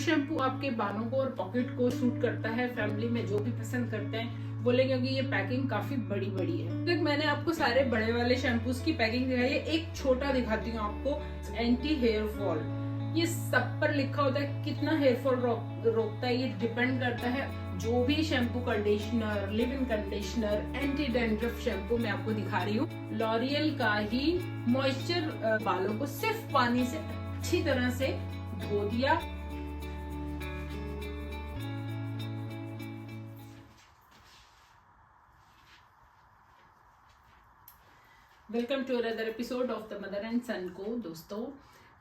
Shampoo आपके बालों को और पॉकेट को सूट करता है, फैमिली में जो भी पसंद करते हैं बोलेंगे कि ये पैकिंग काफी बड़ी बड़ी है। तो मैंने आपको सारे बड़े वाले शैम्पूज की पैकिंग दिखाई है, एक छोटा दिखाती हूँ आपको। एंटी हेयर फॉल, ये सब पर लिखा होता है कितना हेयर फॉल रोकता है। ये डिपेंड करता है जो भी shampoo, conditioner, live in conditioner, anti dandruff shampoo मैं आपको दिखा रही हूँ। लॉरियल का ही मॉइस्चर बालों को सिर्फ पानी से अच्छी तरह से धो दिया। Welcome to another episode of the mother and son को। दोस्तों,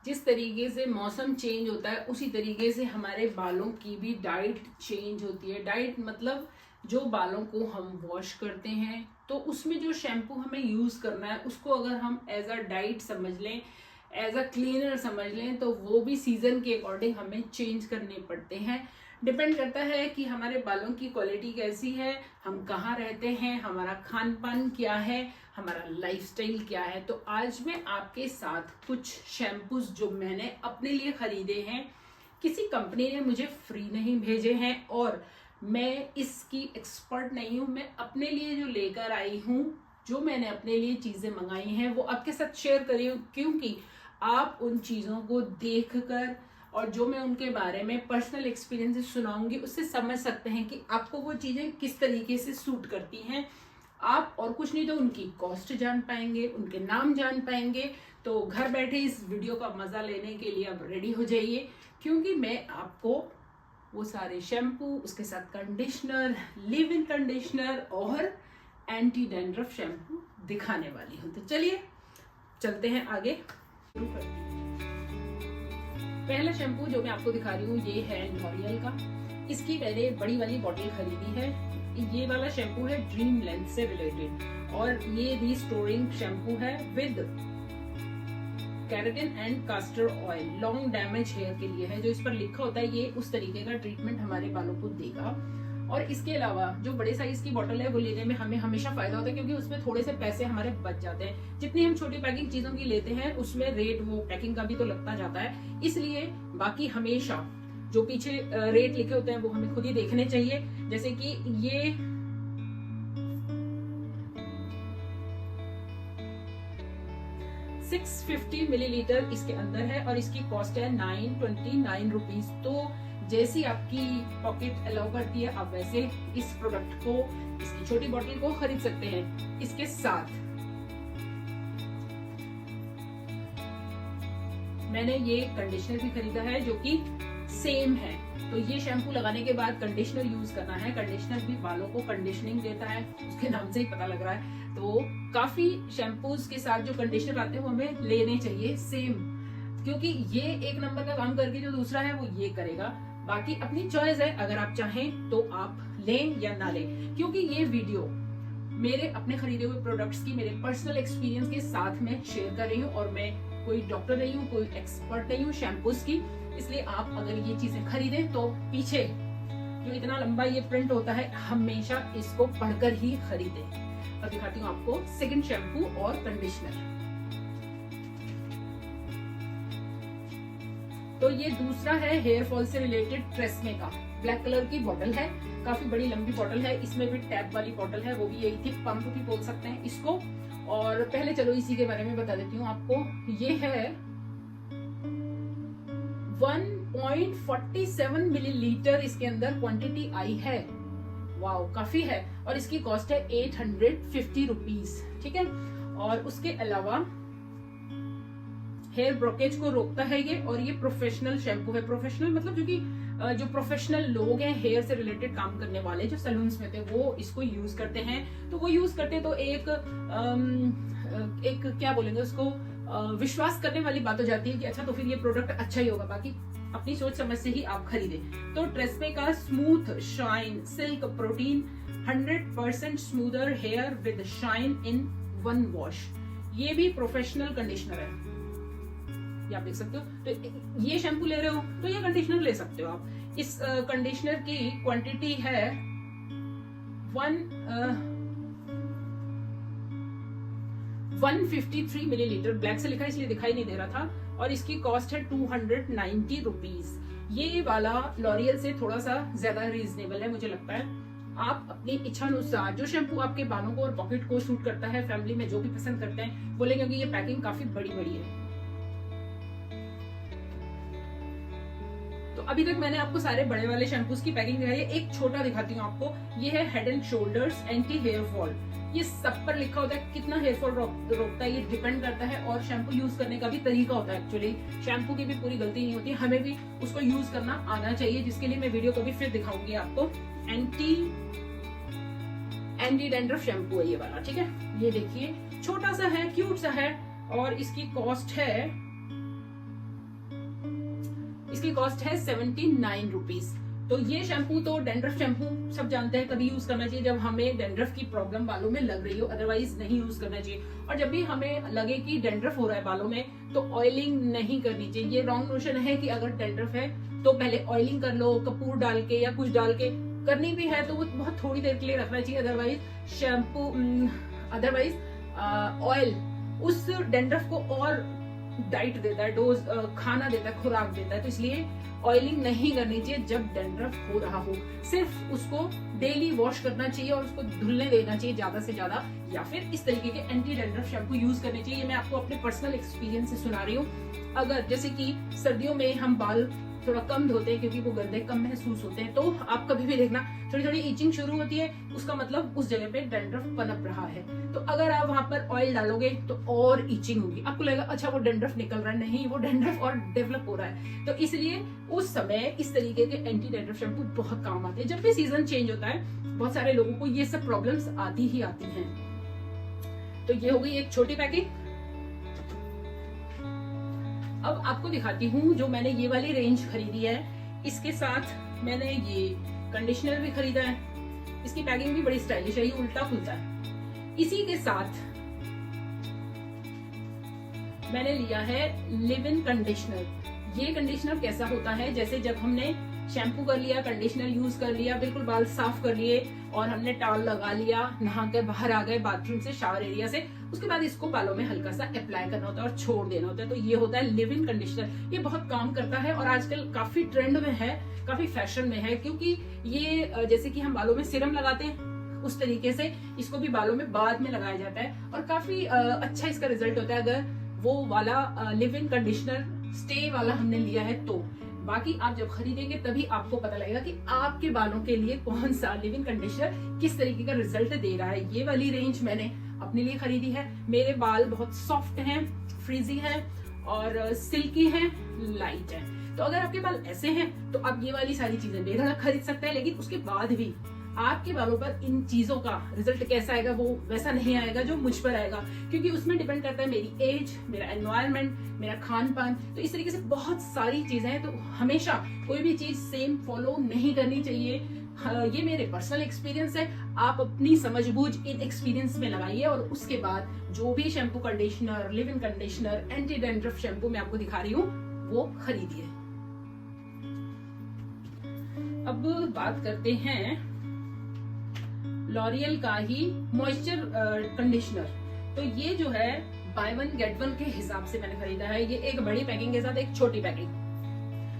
जिस तरीके से मौसम चेंज होता है उसी तरीके से हमारे बालों की भी डाइट चेंज होती है। डाइट मतलब जो बालों को हम वॉश करते हैं तो उसमें जो शैम्पू हमें यूज करना है उसको अगर हम एज अ डाइट समझ लें, एज अ क्लीनर समझ लें, तो वो भी सीजन के अकॉर्डिंग हमें चेंज करने पड़ते हैं। डिपेंड करता है कि हमारे बालों की क्वालिटी कैसी है, हम कहाँ रहते हैं, हमारा खान पान क्या है, हमारा लाइफस्टाइल क्या है। तो आज मैं आपके साथ कुछ शैम्पूज जो मैंने अपने लिए खरीदे हैं, किसी कंपनी ने मुझे फ्री नहीं भेजे हैं और मैं इसकी एक्सपर्ट नहीं हूँ। मैं अपने लिए जो लेकर आई हूँ, जो मैंने अपने लिए चीजें मंगाई हैं वो आपके साथ शेयर करी हूँ, क्योंकि आप उन चीजों को देखकर और जो मैं उनके बारे में पर्सनल एक्सपीरियंसेस सुनाऊंगी उससे समझ सकते हैं कि आपको वो चीजें किस तरीके से सूट करती हैं। आप और कुछ नहीं तो उनकी कॉस्ट जान पाएंगे, उनके नाम जान पाएंगे। तो घर बैठे इस वीडियो का मजा लेने के लिए अब रेडी हो जाइए, क्योंकि मैं आपको वो सारे शैम्पू, उसके साथ कंडीशनर, लिव इन कंडीशनर और एंटी डैंड्रफ शैम्पू दिखाने वाली हूँ। तो चलिए चलते हैं आगे। पहला शैम्पू जो मैं आपको दिखा रही हूँ ये है लॉरियल का। इसकी मैंने बड़ी वाली बॉटल खरीदी है। ये वाला शैम्पू है ड्रीम लेंथ से रिलेटेड और ये रिस्टोरिंग शैम्पू है with keratin and castor oil. Long damage hair के लिए है। जो इस पर लिखा होता है ये उस तरीके का ट्रीटमेंट हमारे बालों को देगा। और इसके अलावा जो बड़े साइज की बोतल है वो लेने में हमें हमेशा फायदा होता है, क्योंकि उसमें थोड़े से पैसे हमारे बच जाते हैं। जितनी हम छोटी पैकिंग चीजों की लेते हैं उसमें रेट वो पैकिंग का भी तो लगता जाता है, इसलिए बाकी हमेशा जो पीछे रेट लिखे होते हैं वो हमें खुद ही देखने चाहिए। जैसे कि ये 650 मिलीलीटर इसके अंदर है और इसकी कॉस्ट है 929 रुपीज। तो जैसी आपकी पॉकेट अलाउ करती है आप वैसे इस प्रोडक्ट को, इसकी छोटी बोतल को खरीद सकते हैं। इसके साथ मैंने ये कंडीशनर भी खरीदा है जो कि सेम है। तो ये शैम्पू लगाने के बाद कंडीशनर यूज करना है। कंडीशनर भी बालों को कंडीशनिंग देता है, उसके नाम से ही पता लग रहा है। तो काफी शैम्पूज के साथ जो कंडीशनर आते हैं वो हमें लेने चाहिए सेम, क्योंकि ये एक नंबर का काम करके जो दूसरा है वो ये करेगा। बाकी अपनी चॉइस है, अगर आप चाहें तो आप लें या ना लें। क्योंकि ये वीडियो मेरे अपने खरीदे हुए प्रोडक्ट्स की, मेरे पर्सनल एक्सपीरियंस के साथ में शेयर कर रही हूँ और मैं कोई डॉक्टर नहीं हूँ, कोई एक्सपर्ट नहीं हूँ शैम्पूज की। इसलिए आप अगर ये चीजें खरीदें तो पीछे जो इतना लंबा ये प्रिंट होता है हमेशा इसको पढ़कर ही खरीदें। अब दिखाती हूँ आपको सेकंड शैम्पू और कंडीशनर। तो ये दूसरा है हेयर फॉल से रिलेटेड ट्रेस्मे का। ब्लैक कलर की बोतल है, काफी बड़ी लंबी बोतल है। इसमें भी टैप वाली बोतल है, वो भी यही थी, पंप भी बोल सकते हैं इसको। और पहले चलो इसी के बारे में बता देती हूँ आपको। ये है 1.47 मिलीलीटर इसके अंदर क्वांटिटी आई है। वाओ, काफी है। और इसकी कॉस्ट है 850 रुपीज। ठीक है। और उसके अलावा हेयर ब्रोकेज को रोकता है ये, और ये प्रोफेशनल शैम्पू है। प्रोफेशनल मतलब जो प्रोफेशनल लोग हैं, हेयर से रिलेटेड काम करने वाले जो सैलून्स में थे, वो इसको यूज करते हैं। तो वो यूज करते तो एक क्या बोलेंगे उसको, विश्वास करने वाली बात हो जाती है कि अच्छा तो फिर ये प्रोडक्ट अच्छा ही होगा। बाकी अपनी सोच समझ से ही आप खरीदें। तो ट्रेस्मे का smooth shine silk protein 100% smoother here with shine in one wash. ये भी प्रोफेशनल कंडीशनर है, ये आप देख सकते हो। तो ये शैम्पू ले रहे हो तो ये कंडीशनर ले सकते हो आप। इस कंडीशनर की क्वांटिटी है 153 मिलीलीटर। ब्लैक से लिखा है इसलिए दिखाई नहीं दे रहा था। और इसकी कॉस्ट है 290 रुपीज। ये वाला लॉरियल से थोड़ा सा ज्यादा रीजनेबल है मुझे लगता है। आप अपनी इच्छा अनुसार जो शैम्पू आपके बालों को और पॉकेट को सूट करता है, फैमिली में जो भी पसंद करते हैं वो लें, क्योंकि ये पैकिंग काफी बड़ी है। तो अभी तक मैंने आपको सारे बड़े वाले शैम्पूज की पैकिंग दिखाई है। एक छोटा दिखाती हूँ आपको। ये है head and shoulders anti hair fall. ये सब पर लिखा होता है कितना हेयर फॉल रोकता है, ये डिपेंड करता है, और शैम्पू यूज करने का भी तरीका होता है। एक्चुअली शैम्पू की भी पूरी गलती नहीं होती, हमें भी उसको यूज करना आना चाहिए, जिसके लिए मैं वीडियो को भी फिर दिखाऊंगी आपको। एंटी डैंड्रफ शैम्पू है ये वाला, ठीक है। ये देखिए छोटा सा है, क्यूट सा है, और इसकी कॉस्ट है 79 रुपीज। तो ये शैम्पू तो डैंड्रफ शैम्पू सब जानते हैं, तभी यूज करना चाहिए जब हमें डैंड्रफ की प्रॉब्लम बालों में लग रही हो, अदरवाइज नहीं यूज करना चाहिए। और जब भी हमें लगे कि डैंड्रफ हो रहा है बालों में, तो ऑयलिंग नहीं करनी चाहिए। ये रॉन्ग नोशन है कि अगर डैंड्रफ है तो पहले ऑयलिंग कर लो, कपूर डाल के या कुछ डाल के। करनी भी है तो वो बहुत थोड़ी देर के लिए रखना चाहिए, अदरवाइज ऑयल उस डैंड्रफ को और डाइट देता है, डोज खाना देता है, खुराक देता है। तो इसलिए ऑयलिंग नहीं करनी चाहिए जब डैंड्रफ हो रहा हो। सिर्फ उसको डेली वॉश करना चाहिए और उसको धुलने देना चाहिए ज्यादा से ज्यादा, या फिर इस तरीके के एंटी डैंड्रफ शैम्पू यूज करने चाहिए। मैं आपको अपने पर्सनल एक्सपीरियंस से सुना रही हूँ। अगर जैसे कि सर्दियों में हम बाल थोड़ा कम धोते हैं क्योंकि वो गंदे कम महसूस होते हैं, तो आप कभी भी देखना थोड़ी थोड़ी ईचिंग शुरू होती है, उसका मतलब उस जगह पे डैंड्रफ पनप रहा है। तो अगर आप वहां पर ऑयल डालोगे तो और ईचिंग होगी, आपको लगेगा अच्छा वो डैंड्रफ निकल रहा है, नहीं, वो डैंड्रफ और डेवलप हो रहा है। तो इसलिए उस समय इस तरीके के एंटी डैंड्रफ शैम्पू बहुत काम आते हैं। जब भी सीजन चेंज होता है, बहुत सारे लोगों को ये सब प्रॉब्लम्स आती ही आती हैं। तो ये हो गई एक छोटी पैकिंग। अब आपको दिखाती हूँ जो मैंने ये वाली रेंज खरीदी है। इसके साथ मैंने ये कंडीशनर भी खरीदा है। इसकी पैकिंग भी बड़ी स्टाइलिश है, ये उल्टा खुलता है। इसी के साथ मैंने लिया है लिव इन कंडीशनर। ये कंडीशनर कैसा होता है, जैसे जब हमने शैम्पू कर लिया, कंडीशनर यूज कर लिया, बिल्कुल बाल साफ कर लिए और हमने टॉवल लगा लिया, नहा कर बाहर आ गए बाथरूम से, शावर एरिया से, उसके बाद इसको बालों में हल्का सा अप्लाई करना होता है और छोड़ देना होता है। तो ये होता है लिव इन कंडीशनर। ये बहुत काम करता है और आजकल काफी ट्रेंड में है, काफी फैशन में है, क्योंकि ये जैसे कि हम बालों में सीरम लगाते हैं उस तरीके से इसको भी बालों में बाद में लगाया जाता है और काफी अच्छा इसका रिजल्ट होता है। अगर वो वाला लिव इन कंडीशनर स्टे वाला हमने लिया है तो। बाकी आप जब खरीदेंगे तभी आपको पता लगेगा कि आपके बालों के लिए कौन सा लिव इन कंडीशनर किस तरीके का रिजल्ट दे रहा है। ये वाली रेंज मैंने अपने लिए खरीदी है। मेरे बाल बहुत सॉफ्ट हैं, फ्रीजी हैं और सिल्की हैं, लाइट हैं। तो अगर आपके बाल ऐसे हैं तो आप ये वाली सारी चीजें बेधड़क खरीद सकते हैं, लेकिन उसके बाद भी आपके बालों पर इन चीजों का रिजल्ट कैसा आएगा वो वैसा नहीं आएगा जो मुझ पर आएगा, क्योंकि उसमें डिपेंड करता है मेरी एज, मेरा एनवायरनमेंट, मेरा खान पान। तो इस तरीके से बहुत सारी चीजें हैं। तो हमेशा कोई भी चीज सेम फॉलो नहीं करनी चाहिए। ये मेरे पर्सनल एक्सपीरियंस है, आप अपनी समझबूझ इन एक्सपीरियंस में लगाइए और उसके बाद जो भी shampoo, conditioner, live in conditioner, anti dandruff shampoo मैं आपको दिखा रही हूँ वो खरीदिए। अब बात करते हैं लॉरियल का ही मॉइस्चर कंडीशनर। तो ये जो है बाय वन गेट वन के हिसाब से मैंने खरीदा है। ये एक बड़ी पैकिंग के साथ एक छोटी पैकिंग,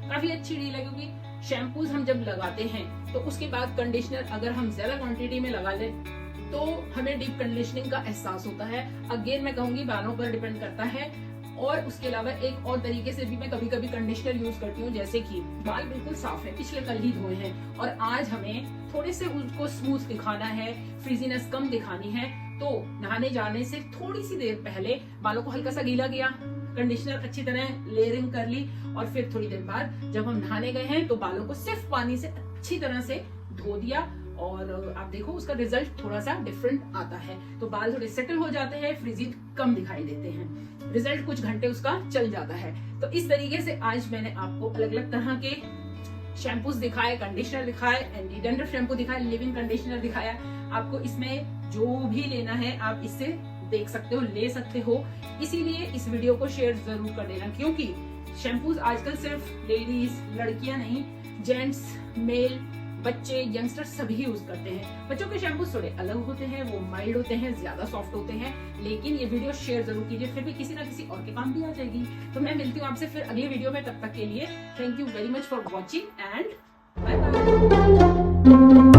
काफी अच्छी डील है, क्योंकि शैम्पूज हम जब लगाते हैं तो उसके बाद कंडीशनर अगर हम ज्यादा क्वांटिटी में लगा लें तो हमें डीप कंडीशनिंग का एहसास होता है। अगेन मैं कहूंगी बालों पर डिपेंड करता है। और उसके अलावा एक और तरीके से भी मैं कभी कभी कंडीशनर यूज करती हूँ, जैसे कि बाल बिल्कुल साफ है, पिछले कल ही धोए हैं और आज हमें थोड़े से उनको स्मूथ दिखाना है, फ्रीजीनेस कम दिखानी है, तो नहाने जाने से थोड़ी सी देर पहले बालों को हल्का सा गीला किया, कंडीशनर अच्छी तरह लेयरिंग कर ली और फिर थोड़ी देर बाद जब हम नहाने गए हैं तो बालों को सिर्फ पानी से अच्छी तरह से धो दिया और आप देखो उसका रिजल्ट थोड़ा सा डिफरेंट आता है। तो बाल थोड़े सेटल हो जाते हैं, फ्रीजी कम दिखाई देते हैं, रिजल्ट कुछ घंटे उसका चल जाता है। तो इस तरीके से आज मैंने आपको अलग अलग तरह के शैम्पूज दिखाए, कंडीशनर दिखाए, एंटी डैंड्रफ शैम्पू दिखाए, लिव इन कंडीशनर दिखाया। आपको इसमें जो भी लेना है आप इससे देख सकते हो, ले सकते हो। इसीलिए इस वीडियो को शेयर जरूर कर देना, क्योंकि शैम्पूज आजकल सिर्फ लेडीज, लड़कियां नहीं, जेंट्स, मेल बच्चे, यंगस्टर सभी यूज करते हैं। बच्चों के शैम्पू थोड़े अलग होते हैं, वो माइल्ड होते हैं, ज्यादा सॉफ्ट होते हैं, लेकिन ये वीडियो शेयर जरूर कीजिए, फिर भी किसी ना किसी और के काम भी आ जाएगी। तो मैं मिलती हूँ आपसे फिर अगली वीडियो में, तब तक के लिए thank you very much for watching and bye bye.